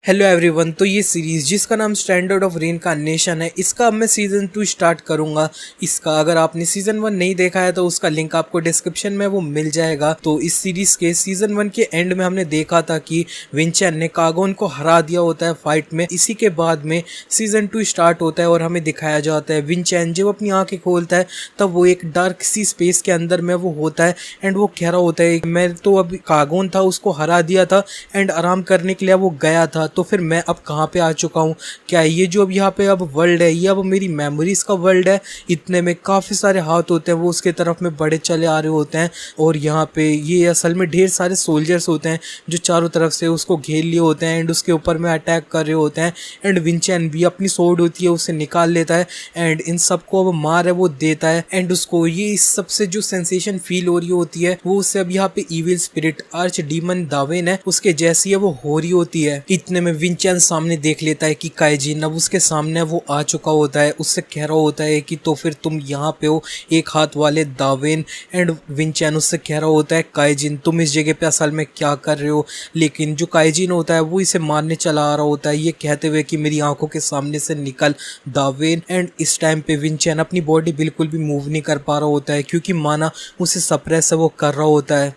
Hello everyone. तो ये series जिसका नाम स्टैंडर्ड ऑफ रीइंकार्नेशन है, इसका अब मैं सीजन 2 स्टार्ट करूंगा। इसका अगर आपने सीजन 1 नहीं देखा है तो उसका लिंक आपको डिस्क्रिप्शन में वो मिल जाएगा। तो इस सीरीज के सीजन 1 के एंड में हमने देखा था कि विंचेन ने कागोन को हरा दिया होता है फाइट में। इसी के बाद में सीजन 2 स्टार्ट होता है और हमें दिखाया जाता है विंचेन जब अपनी आंखें खोलता है तब वो एक डार्क सी स्पेस के अंदर में वो होता है एंड वो कह रहा होता है मैं तो अब कागोन था उसको हरा दिया था एंड आराम करने के लिए वो गया था, तो फिर मैं अब कहाँ पे आ चुका हूँ। क्या ये जो अब यहाँ पे अब वर्ल्ड है ये अब मेरी मेमोरीज का वर्ल्ड है। इतने में काफ़ी सारे हाथ होते हैं वो उसके तरफ में बड़े चले आ रहे होते हैं और यहाँ पे ये असल में ढेर सारे सोल्जर्स होते हैं जो चारों तरफ से उसको घेर लिए होते हैं एंड उसके ऊपर में अटैक कर रहे होते हैं। एंड विंचेन भी अपनी सोर्ड होती है उसे निकाल लेता है एंड इन सबको अब मार है वो देता है एंड उसको ये इस सबसे जो सेंसेशन फील हो रही होती है वो उससे अब यहाँ पे इविल स्पिरिट आर्च डीमन दावेन है उसके जैसी है वो हो रही होती है। इतने में विंचेन सामने देख लेता है कि काइजिन अब उसके सामने वो आ चुका होता है। उससे कह रहा होता है कि तो फिर तुम यहाँ पे हो एक हाथ वाले दावेन। एंड विंचेन उससे कह रहा होता है काइजिन तुम इस जगह पे असल में क्या कर रहे हो। लेकिन जो काइजिन होता है वो इसे मारने चला आ रहा होता है ये कहते हुए कि मेरी आंखों के सामने से निकल दावेन। एंड इस टाइम पे विंचेन अपनी बॉडी बिल्कुल भी मूव नहीं कर पा रहा होता है क्योंकि माना उसे सप्रेस वो कर रहा होता है।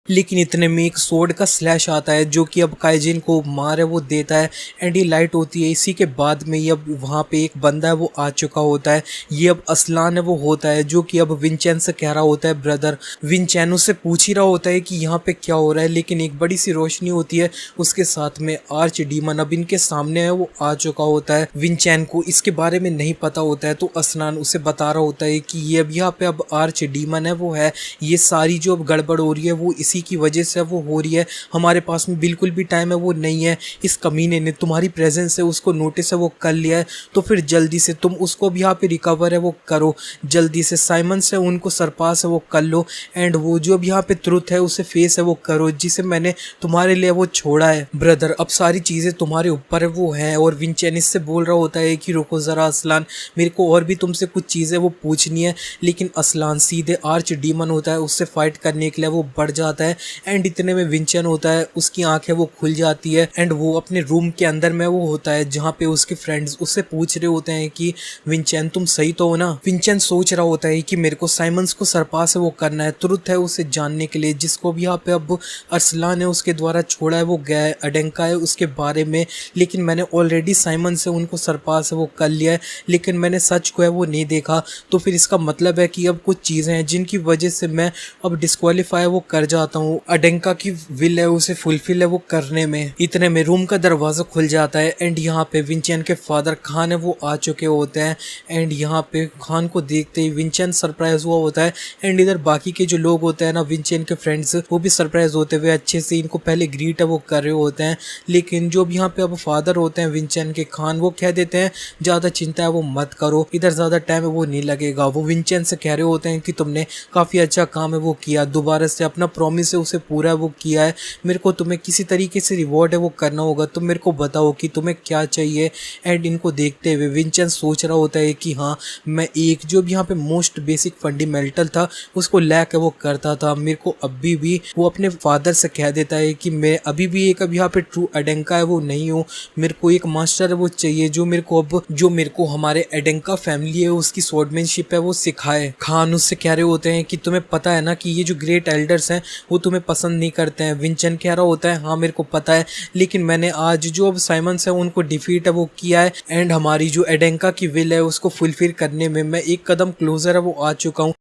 लेकिन इतने में एक सोर्ड का स्लैश आता है जो कि अब काइजिन को मार है वो देता है एंड ये लाइट होती है। इसी के बाद में ये अब वहाँ पे एक बंदा है वो आ चुका होता है। ये अब असलान है वो होता है जो कि अब विंचेन से कह रहा होता है ब्रदर। विंचेन उससे पूछ ही रहा होता है कि यहाँ पे क्या हो रहा है, लेकिन एक बड़ी सी रोशनी होती है उसके साथ में आर्च डीमन अब इनके सामने है वो आ चुका होता है। विंचेन को इसके बारे में नहीं पता होता है तो असलान उसे बता रहा होता है कि ये अब यहाँ पे अब आर्च डीमन है वो है, ये सारी जो अब गड़बड़ हो रही है वो इसी की वजह से वो हो रही है। हमारे पास में बिल्कुल भी टाइम है वो नहीं है। इस कमीने ने तुम्हारी प्रेजेंस से उसको नोटिस है वो कर लिया है तो फिर जल्दी से तुम उसको भी यहाँ पे रिकवर है वो करो। जल्दी से साइमन से उनको सरपास है वो कर लो एंड वो जो अब यहाँ पे ट्रुथ है उसे फेस है वो करो जिसे मैंने तुम्हारे लिए वो छोड़ा है ब्रदर। अब सारी चीज़ें तुम्हारे ऊपर है वो है। और विंचेन इससे बोल रहा होता है कि रुको ज़रा असलान, मेरे को और भी तुमसे कुछ चीज़ें वो पूछनी है। लेकिन असलान सीधे आर्च डीमन होता है उससे फाइट करने के लिए वो बढ़ जाता है एंड इतने में विंचेन होता है उसकी आंखें वो खुल जाती है एंड वो अपने रूम के अंदर में वो होता है जहाँ पे उसके फ्रेंड्स उससे पूछ रहे होते हैं कि विंचेन तुम सही तो हो ना। विंचेन सोच रहा होता है कि मेरे को साइमंस को सरपास है वो करना है, ट्रुथ है उसे जानने के लिए जिसको भी यहाँ पे अब अरसलान है उसके द्वारा छोड़ा है वो गया है अडेंका है उसके बारे में। लेकिन मैंने ऑलरेडी साइमन से उनको सरपास है वो कर लिया है लेकिन मैंने सच को है वो नहीं देखा। तो फिर इसका मतलब है कि अब कुछ चीज़ें हैं जिनकी वजह से मैं अब डिस्क्वालीफाई वो कर जाता हूँ। अडेंका की विल है उसे फुलफिल है वो करने में। इतने में रूम का दरवाजा खुल जाता है एंड यहाँ पे विंचेन के फादर खान है वो आ चुके होते हैं एंड यहाँ पे खान को देखते ही विंचेन सरप्राइज हुआ होता है एंड इधर बाकी के जो लोग होते हैं ना विंचेन के फ्रेंड्स वो भी सरप्राइज होते हुए अच्छे से इनको पहले ग्रीट है वो कर रहे होते हैं। लेकिन जो भी यहाँ पे अब फादर होते हैं विंचेन के खान वो कह देते हैं ज़्यादा चिंता है वो मत करो, इधर ज़्यादा टाइम है वो नहीं लगेगा। वो विंचेन से कह रहे होते हैं कि तुमने काफ़ी अच्छा काम है वो किया, दोबारा से अपना प्रॉमिस है उसे पूरा वो किया है, मेरे को तुम्हें किसी तरीके से रिवॉर्ड है वो करना होगा, तुम मेरे को बताओ कि तुम्हें क्या चाहिए। एंड इनको देखते हुए विंचेन सोच रहा होता है कि हाँ मैं एक जो भी यहाँ पे मोस्ट बेसिक फंडामेंटल था उसको लैक है वो करता था। मेरे को अभी भी वो अपने फादर से कह देता है कि मैं अभी भी एक अब यहाँ पे ट्रू एडेंका है वो नहीं हूँ, मेरे को एक मास्टर है वो चाहिए जो मेरे को हमारे एडेंका फैमिली है उसकी स्वॉर्डमैनशिप है वो सिखाए। खान उससे कह रहे होते हैं कि तुम्हें पता है ना कि ये जो ग्रेट एल्डर्स हैं वो तुम्हें पसंद नहीं करते हैं। विंचेन कह रहा होता है हाँ मेरे को पता है लेकिन मैंने आज जो अब साइमंस है उनको डिफीट है वो किया है एंड हमारी जो एडेंका की विल है उसको फुलफिल करने में मैं एक कदम क्लोजर है वो आ चुका हूँ।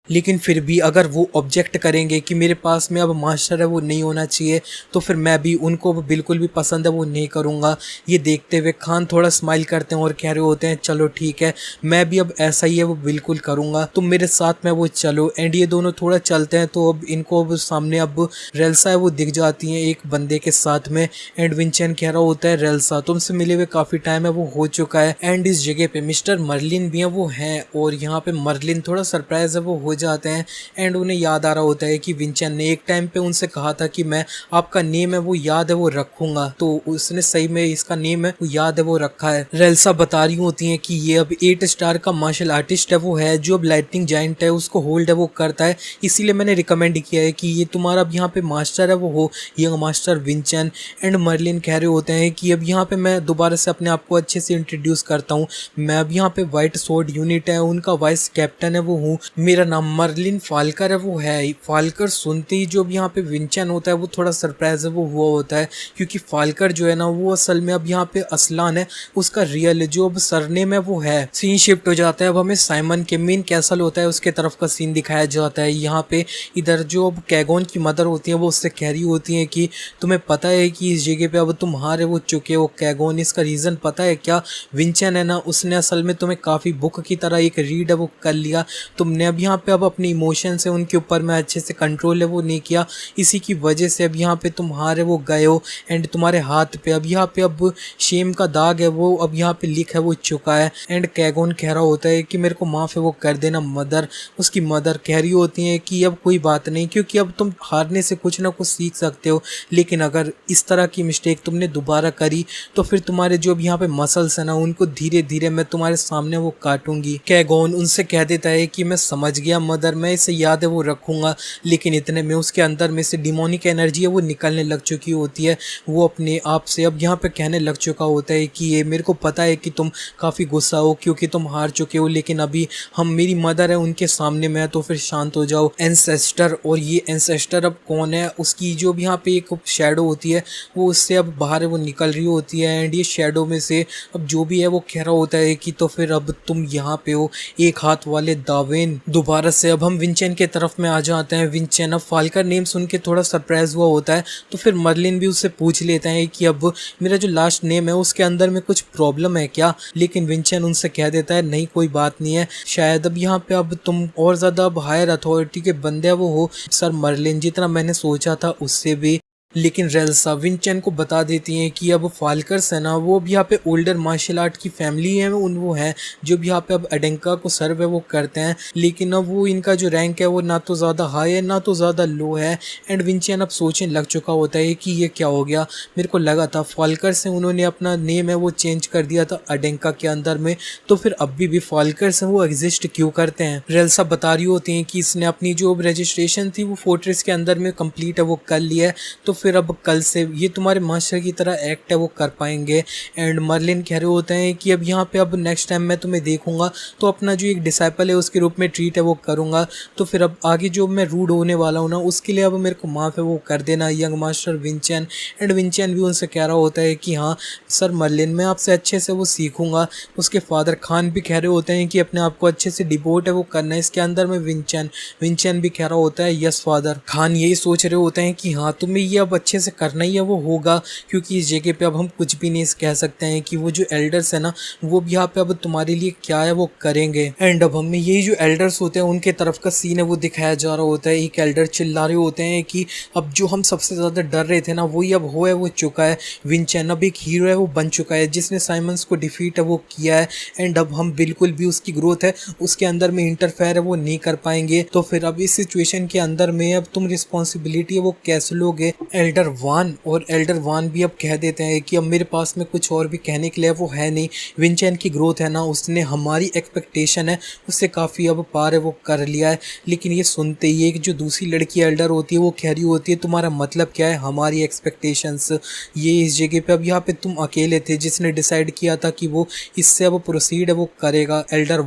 लेकिन फिर भी अगर वो ऑब्जेक्ट करेंगे कि मेरे पास में अब मास्टर है वो नहीं होना चाहिए तो फिर मैं भी उनको बिल्कुल भी पसंद है वो नहीं करूँगा। ये देखते हुए खान थोड़ा स्माइल करते हैं और कह रहे होते हैं चलो ठीक है मैं भी अब ऐसा ही है वो बिल्कुल करूँगा, तुम मेरे साथ में वो चलो। एंड ये दोनों थोड़ा चलते हैं तो अब इनको अब सामने अब रेल्सा है वो दिख जाती हैं एक बंदे के साथ में एंड विंचेन कह रहा होता है रेल्सा तुमसे मिले हुए काफ़ी टाइम है वो हो चुका है। एंड इस जगह पे मिस्टर मर्लिन भी है वो हैं और यहाँ पे मर्लिन थोड़ा सरप्राइज है वो हो जाते हैं एंड उन्हें याद आ रहा होता है कि विंचेन ने एक टाइम पे उनसे कहा था कि मैं आपका नेम है वो याद है वो रखूंगा, तो उसने सही में इसका नेम है वो याद है वो रखा है। रेल्सा बता रही होती है कि ये अब 8 स्टार का मार्शल आर्टिस्ट है वो है जो अब लाइटनिंग जायंट है उसको होल्ड है वो करता है, इसीलिए मैंने रिकमेंड किया है कि ये तुम्हारा अब यहाँ पे मास्टर है वो हो यंग मास्टर विंचेन। एंड मर्लिन कह रहे होते हैं कि अब यहाँ पे मैं दोबारा से अपने आप को अच्छे से इंट्रोड्यूस करता हूँ, मैं अब यहाँ पे व्हाइट सोर्ड यूनिट है उनका वाइस कैप्टन है वो हूँ, मेरा नाम मर्लिन फाल्कर है वो है। फाल्कर सुनते ही जो अब यहाँ पे विंचेन होता है वो थोड़ा सरप्राइज है वो हुआ होता है, क्योंकि फाल्कर जो है ना वो असल में अब यहाँ पे असलान है उसका रियल जो अब सरनेम है वो है। सीन शिफ्ट हो जाता है, अब हमें साइमन के मेन कैसल होता है उसके तरफ का सीन दिखाया जाता है। यहाँ पे इधर जो अब कैगोन की मदर होती है वो उससे कह रही होती है कि तुम्हें पता है कि इस जगह पे अब तुम हारे वो चुके हो कैगोन, इसका रीज़न पता है क्या? विंचेन है ना उसने असल में तुम्हें काफ़ी बुक की तरह एक रीड है वो कर लिया, तुमने अब यहाँ पे अब अपनी इमोशन से उनके ऊपर में अच्छे से कंट्रोल है वो नहीं किया, इसी की वजह से अब यहाँ पे तुम हारे वो गए हो एंड तुम्हारे हाथ पे अब यहाँ पे अब शेम का दाग है वो अब यहाँ पे लिख है वो चुका है। एंड कैगोन कह रहा होता है कि मेरे को माफ़ है वो कर देना मदर। उसकी मदर कह रही होती है कि अब कोई बात नहीं, क्योंकि अब तुम हारने से कुछ ना कुछ सीख सकते हो, लेकिन अगर इस तरह की मिस्टेक तुमने दोबारा करी तो फिर तुम्हारे जो अब यहाँ पे मसल्स है ना उनको धीरे धीरे मैं तुम्हारे सामने वो काटूंगी। कैगोन उनसे कह देता है कि मैं समझ गया मदर, मैं इसे याद है वो रखूंगा, लेकिन इतने में उसके अंदर में से डिमोनिक एनर्जी है वो निकलने लग चुकी होती है। वो अपने आप से अब यहाँ पे कहने लग चुका होता है कि ये मेरे को पता है कि तुम काफ़ी गुस्सा हो क्योंकि तुम हार चुके हो, लेकिन अभी हम मेरी मदर है उनके सामने में है तो फिर शांत हो जाओ। एंसेस्टर, और ये एंसेस्टर अब कौन है? उसकी जो यहाँ पे एक शेडो होती है वो उससे अब बाहर वो निकल रही होती है एंड ये शेडो में से अब जो भी है वो कह रहा होता है कि तो फिर अब तुम यहाँ पे हो एक हाथ वाले दावेन। दोबारा से अब हम विंचेन के तरफ में आ जाते हैं। विंचेन अब फाल्कर नेम सुन के थोड़ा सरप्राइज हुआ होता है, तो फिर मर्लिन भी उससे पूछ लेता है कि अब मेरा जो लास्ट नेम है उसके अंदर में कुछ प्रॉब्लम है क्या, लेकिन विंचेन उनसे कह देता है नहीं कोई बात नहीं है, शायद अब यहाँ पे अब तुम और ज़्यादा अब हायर अथॉरिटी के बंदे वो हो सर मर्लिन, जितना मैंने सोचा था उससे भी। लेकिन रेल्सा विंचेन को बता देती हैं कि अब फाल्कर्स है ना वो भी यहाँ पे ओल्डर मार्शल आर्ट की फैमिली है वो है जो भी यहाँ पे अब एडेंका को सर्व है वो करते हैं, लेकिन अब वो इनका जो रैंक है वो ना तो ज़्यादा हाई है ना तो ज़्यादा लो है। एंड विंचेन अब सोचने लग चुका होता है कि ये क्या हो गया, मेरे को लगा था फाल्कर्स से उन्होंने अपना नेम है वो चेंज कर दिया था एडेंका के अंदर में, तो फिर अभी भी फाल्कर्स हैं वो एग्जिस्ट क्यों करते हैं। रेल्सा बता रही होती हैं कि इसने अपनी जो रजिस्ट्रेशन थी वो फोर्ट्रेस के अंदर में कंप्लीट है वो कर लिया है, तो फिर अब कल से ये तुम्हारे मास्टर की तरह एक्ट है वो कर पाएंगे। एंड मर्लिन कह रहे होते हैं कि अब यहाँ पे अब नेक्स्ट टाइम मैं तुम्हें देखूंगा तो अपना जो एक डिसाइपल है उसके रूप में ट्रीट है वो करूंगा, तो फिर अब आगे जो मैं रूड होने वाला हूँ ना उसके लिए अब मेरे को माफ़ है वो कर देना यंग मास्टर विंचेन। एंड विंचेन भी उनसे कह रहा होता है कि हाँ सर मर्लिन मैं आपसे अच्छे से वो सीखूंगा। उसके फादर खान भी कह रहे होते हैं कि अपने आप को अच्छे से डिवोट है वो करना है इसके अंदर में विंचेन भी कह रहा होता है यस फादर। खान यही सोच रहे होते हैं कि हाँ तुम्हें ये अब अच्छे से करना ही है वो होगा, क्योंकि इस जगह पे अब हम कुछ भी नहीं कह सकते हैं कि वो जो एल्डर्स है ना वो भी यहाँ पे अब तुम्हारे लिए क्या है वो करेंगे। एंड अब हमें यही जो एल्डर्स होते हैं उनके तरफ का सीन है वो दिखाया जा रहा होता है। एक एल्डर चिल्ला रहे होते हैं कि अब जो हम सबसे ज़्यादा डर रहे थे ना वही अब हो है वो चुका है, विंचेन अब एक हीरो है वो बन चुका है जिसने साइमंस को डिफीट है वो किया है। एंड अब हम बिल्कुल भी उसकी ग्रोथ है उसके अंदर में इंटरफेयर है वो नहीं कर पाएंगे, तो फिर अब इस सिचुएशन के अंदर में अब तुम रिस्पॉन्सिबिलिटी है वो कैसे लोगे। एल्डर वान भी अब कह देते हैं कि अब मेरे पास में कुछ और भी कहने के लिए वो है नहीं, विंचेन की ग्रोथ है ना उसने हमारी एक्सपेक्टेशन है उससे काफ़ी अब पार है वो कर लिया है। लेकिन ये सुनते ही एक जो दूसरी लड़की एल्डर होती है वो कह रही होती है तुम्हारा मतलब क्या है हमारी एक्सपेक्टेशंस, ये इस जगह पे अब यहाँ पे तुम अकेले थे जिसने डिसाइड किया था कि वो इससे अब प्रोसीड है वो करेगा एल्डर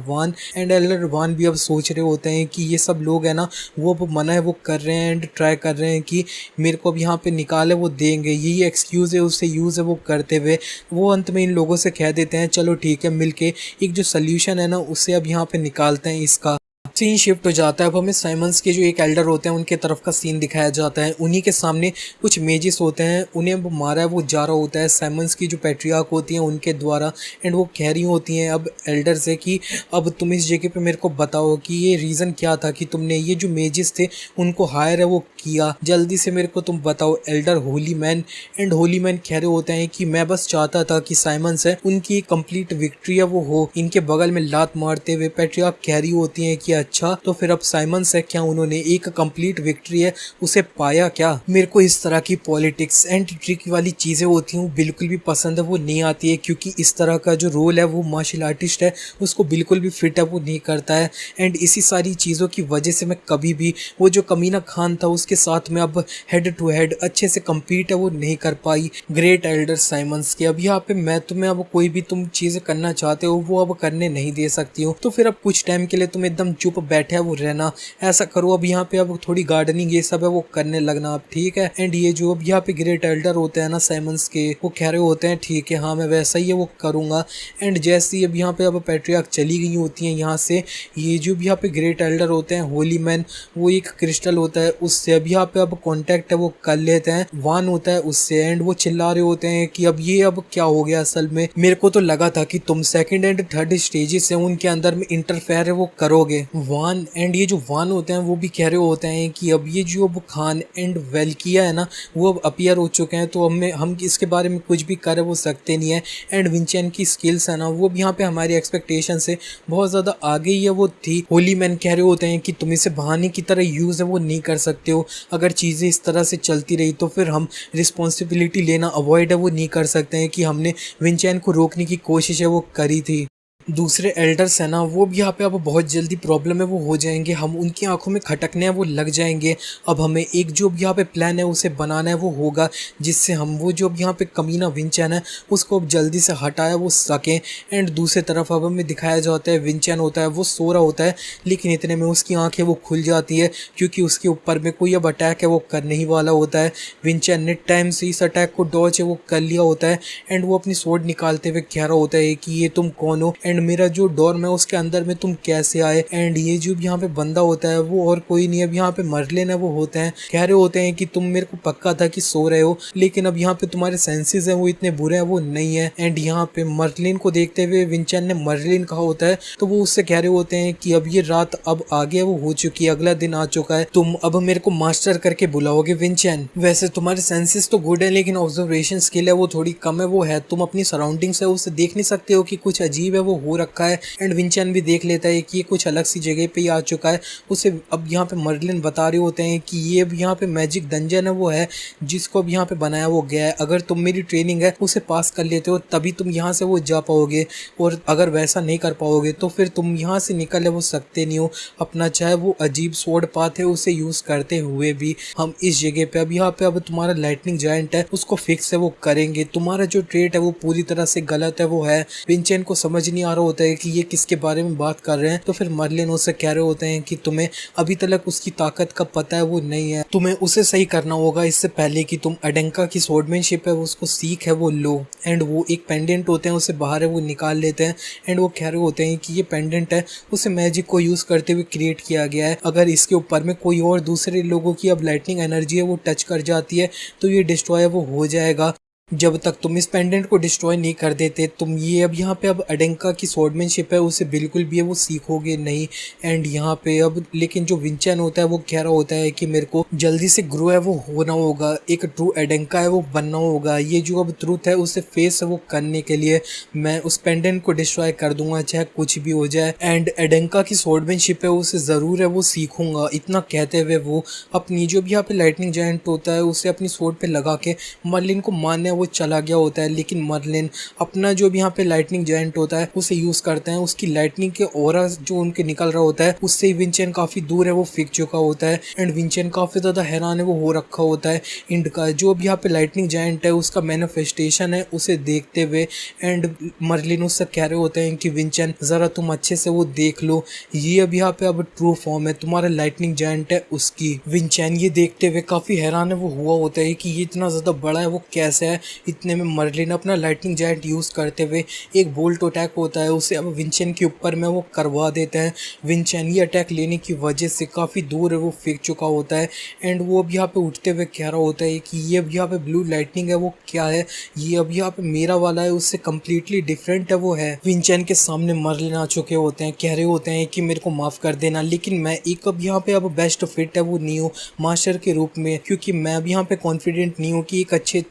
वान भी अब सोच रहे होते हैं कि ये सब लोग है ना वो अब मना है वो कर रहे हैं एंड ट्राई कर रहे हैं कि मेरे को अब यहाँ पे निकाले वो देंगे, यही एक्सक्यूज़ है उससे यूज़ है वो करते हुए वो अंत में इन लोगों से कह देते हैं चलो ठीक है मिलके एक जो सोल्यूशन है ना उससे अब यहाँ पे निकालते हैं इसका। सीन शिफ्ट हो जाता है। अब हमें साइमंस के जो एक एल्डर होते हैं उनके तरफ का सीन दिखाया जाता है। उन्हीं के सामने कुछ मेजिस होते हैं, उन्हें वो मारा है वो जा रहा होता है साइमंस की जो पैट्रियार्क होती हैं उनके द्वारा। एंड वो कह रही होती हैं अब एल्डर से कि अब तुम इस जगह पे मेरे को बताओ कि ये रीज़न क्या था कि तुमने ये जो मेजिस थे उनको हायर है वो किया, जल्दी से मेरे को तुम बताओ Elder Holi man. And Holi man कह रहे होते हैं कि मैं बस चाहता था कि साइमंस है उनकी कंप्लीट विक्ट्री है वो हो। इनके बगल में लात मारते हुए पैट्रियार्क कह रही होती हैं कि अच्छा तो फिर अब साइमंस है क्या, उन्होंने एक कंप्लीट विक्ट्री है उसे पाया क्या। मेरे को इस तरह की पॉलिटिक्स एंड ट्रिक वाली चीजें होती हैं बिल्कुल भी पसंद है, वो नहीं आती है, क्योंकि इस तरह का जो रोल है वो मार्शल आर्टिस्ट है उसको बिल्कुल भी फिट है वो नहीं करता है। एंड इसी सारी चीज़ों की वजह से मैं कभी भी वो जो कमीना खान था उसके साथ में अब हेड टू हेड अच्छे से कम्पीट है वो नहीं कर पाई ग्रेट एल्डर साइमंस के। अब यहाँ पे मैं तुम्हें अब कोई भी तुम चीज़ें करना चाहते हो वो अब करने नहीं दे सकती हो, तो फिर अब कुछ टाइम के लिए तुम एकदम चुप बैठे है वो रहना, ऐसा करो। अब यहाँ पे अब थोड़ी गार्डनिंग ये सब है वो करने लगना अब, ठीक है। एंड ये जो अब यहाँ पे ग्रेट एल्डर होते हैं ना साइमंस के, वो कह रहे होते हैं ठीक है हाँ मैं वैसा ही है वो करूँगा। एंड जैसे ही अब यहाँ पे अब पैट्रियार्क चली गई होती हैं यहाँ से, ये जो भी यहाँ पे ग्रेट एल्डर होते हैं होली मैन, वो एक क्रिस्टल होता है उससे अब यहाँ पे अब कांटेक्ट है वो कर लेते हैं, वान होता है उससे। एंड वो चिल्ला रहे होते हैं कि अब ये अब क्या हो गया, असल में मेरे को तो लगा था कि तुम सेकंड एंड थर्ड स्टेजेस है उनके अंदर में इंटरफेयर है वो करोगे वान। एंड ये जो वान होते हैं वो भी कह रहे होते हैं कि अब ये जो अब खान एंड वेल्किया है ना वो अब अपीयर हो चुके हैं, तो अब हम इसके बारे में कुछ भी कर वो सकते नहीं है। एंड विंचेन की स्किल्स है ना वो भी यहाँ पे हमारी एक्सपेक्टेशन से बहुत ज़्यादा आगे ही है वो थी। होली मैन कह रहे होते हैं कि तुम इसे बहाने की तरह यूज़ है वो नहीं कर सकते हो, अगर चीज़ें इस तरह से चलती रही तो फिर हम रिस्पॉन्सिबिलिटी लेना अवॉइड है वो नहीं कर सकते हैं कि हमने विंचेन को रोकने की कोशिश है वो करी थी। दूसरे एल्डर्स हैं ना वो भी यहाँ पे अब बहुत जल्दी प्रॉब्लम है वो हो जाएंगे, हम उनकी आंखों में खटकने हैं वो लग जाएंगे। अब हमें एक जो यहाँ पे प्लान है उसे बनाना है वो होगा जिससे हम वो जो यहाँ पे कमीना विंचैन है उसको अब जल्दी से हटाया वो सकें। एंड दूसरी तरफ अब हमें दिखाया जाता है विंचैन होता है वो सो रहा होता है, लेकिन इतने में उसकी आंखें वो खुल जाती है क्योंकि उसके ऊपर में कोई अब अटैक है वो करने ही वाला होता है। विंचैन ने टाइम से इस अटैक को डॉज है वो कर लिया होता है। एंड वो अपनी स्वॉर्ड निकालते हुए कह रहा होता है कि ये तुम कौन हो एंड मेरा जो डोर्म है उसके अंदर में तुम कैसे आए। एंड ये जो यहाँ पे बंदा होता है वो और कोई नहीं, अब यहाँ पे मर्लिन है वो होते हैं, कह रहे होते हैं कि तुम मेरे को पक्का था कि सो रहे हो, लेकिन अब यहाँ पे तुम्हारे सेंसेस हैं वो इतने बुरे हैं वो नहीं है। एंड यहाँ पे मर्लिन को देखते हुए विंचन ने मर्लिन कहा होता है, तो वो उससे कह रहे होते हैं कि अब ये रात अब आगे वो हो चुकी है, अगला दिन आ चुका है, तुम अब मेरे को मास्टर करके बुलाओगे विंचन। वैसे तुम्हारे सेंसेस तो गुड है लेकिन ऑब्जर्वेशन स्किल है वो थोड़ी कम है वो है, तुम अपनी सराउंडिंग्स है उसे देख नहीं सकते हो कि कुछ अजीब है वो हो रखा है। एंड विंचन भी देख लेता है कि ये कुछ अलग सी जगह पे ही आ चुका है। उसे अब यहाँ पे मर्लिन बता रहे होते हैं कि ये अब यहाँ पे मैजिक डंजन है वो है जिसको अब यहाँ पे बनाया वो गया है, अगर तुम मेरी ट्रेनिंग है उसे पास कर लेते हो तभी तुम यहाँ से वो जा पाओगे, और अगर वैसा नहीं कर पाओगे तो फिर तुम यहाँ से निकल वो सकते नहीं हो। अपना चाहे वो अजीब स्वॉर्ड पाथ है उसे यूज करते हुए भी हम इस जगह पे अब यहाँ पे अब तुम्हारा लाइटनिंग जायंट है उसको फिक्स है वो करेंगे, तुम्हारा जो ट्रेट है वो पूरी तरह से गलत है वो है। विंचन को समझ नहीं आ रहा होता है कि ये किसके बारे में बात कर रहे हैं, तो फिर मर्लिन उससे कह रहे होते हैं कि तुम्हें अभी तक उसकी ताकत का पता है वो नहीं है, तुम्हें उसे सही करना होगा इससे पहले कि तुम अडेंका की स्वॉर्डमैनशिप है उसको सीख है वो लो। एंड वो एक पेंडेंट होते हैं उसे बाहर है वो निकाल लेते हैं। एंड वो कह रहे होते हैं कि ये पेंडेंट है उसे मैजिक को यूज करते हुए क्रिएट किया गया है, अगर इसके ऊपर में कोई और दूसरे लोगों की अब लाइटनिंग एनर्जी है वो टच कर जाती है तो ये डिस्ट्रॉय वो हो जाएगा। जब तक तुम इस पेंडेंट को डिस्ट्रॉय नहीं कर देते तुम ये अब यहाँ पे अब अडेंका की स्वॉर्डमैनशिप है उसे बिल्कुल भी है वो सीखोगे नहीं। एंड यहाँ पे अब लेकिन जो विंचन होता है वो कह रहा होता है कि मेरे को जल्दी से ग्रो है वो होना होगा, एक ट्रू अडेंका है वो बनना होगा, ये जो अब ट्रूथ है उसे फेस है वो करने के लिए मैं उस पेंडेंट को डिस्ट्रॉय कर दूंगा चाहे कुछ भी हो जाए। एंड अडेंका की स्वॉर्डमैनशिप है उसे ज़रूर है वो सीखूंगा, इतना कहते हुए वो अपनी जो भी यहाँ पे लाइटनिंग जायंट होता है उसे अपनी स्वॉर्ड पे लगा के मर्लिन को मारने वो चला गया होता है। लेकिन मर्लिन अपना जो भी यहाँ पे लाइटनिंग जायंट होता है उसे यूज करते हैं, उसकी लाइटनिंग के ऑरा जो उनके निकल रहा होता है उससे विंचन काफी दूर है वो फिक चुका होता है। एंड विंचन काफी ज्यादा हैरान है वो हो रखा होता है इंड का जो भी यहाँ पे लाइटनिंग जायंट है उसका मैनिफेस्टेशन है उसे देखते हुए। एंड मर्लिन उससे कह रहे होते हैं कि विंचन जरा तुम अच्छे से वो देख लो, ये अब यहाँ पे अब ट्रू फॉर्म है तुम्हारा लाइटनिंग जायंट है उसकी। विंचन ये देखते हुए काफी हैरान है वो हुआ होता है कि ये इतना ज्यादा बड़ा है वो कैसे है। इतने में मर्लिन अपना लाइटनिंग जायंट यूज करते हुए एक बोल्ट अटैक होता है उसे अब विंचन के ऊपर में वो करवा देते हैं। विंचन ये अटैक लेने की वजह से काफी दूर है वो फेंक चुका होता है। एंड वो अब यहाँ पे उठते हुए कह रहा होता है कि ये अब यहाँ पे ब्लू लाइटनिंग है वो क्या है, ये अब यहाँ पे मेरा वाला है उससे कम्प्लीटली डिफरेंट है वो है। विंचन के सामने मर्लिन आ चुके होते हैं, कह रहे होते हैं कि मेरे को माफ कर देना लेकिन मैं एक अब यहाँ पे अब बेस्ट फिट है वो नहीं हूँ मास्टर के रूप में, क्योंकि मैं अब यहाँ पे कॉन्फिडेंट नहीं हूँ कि एक अच्छे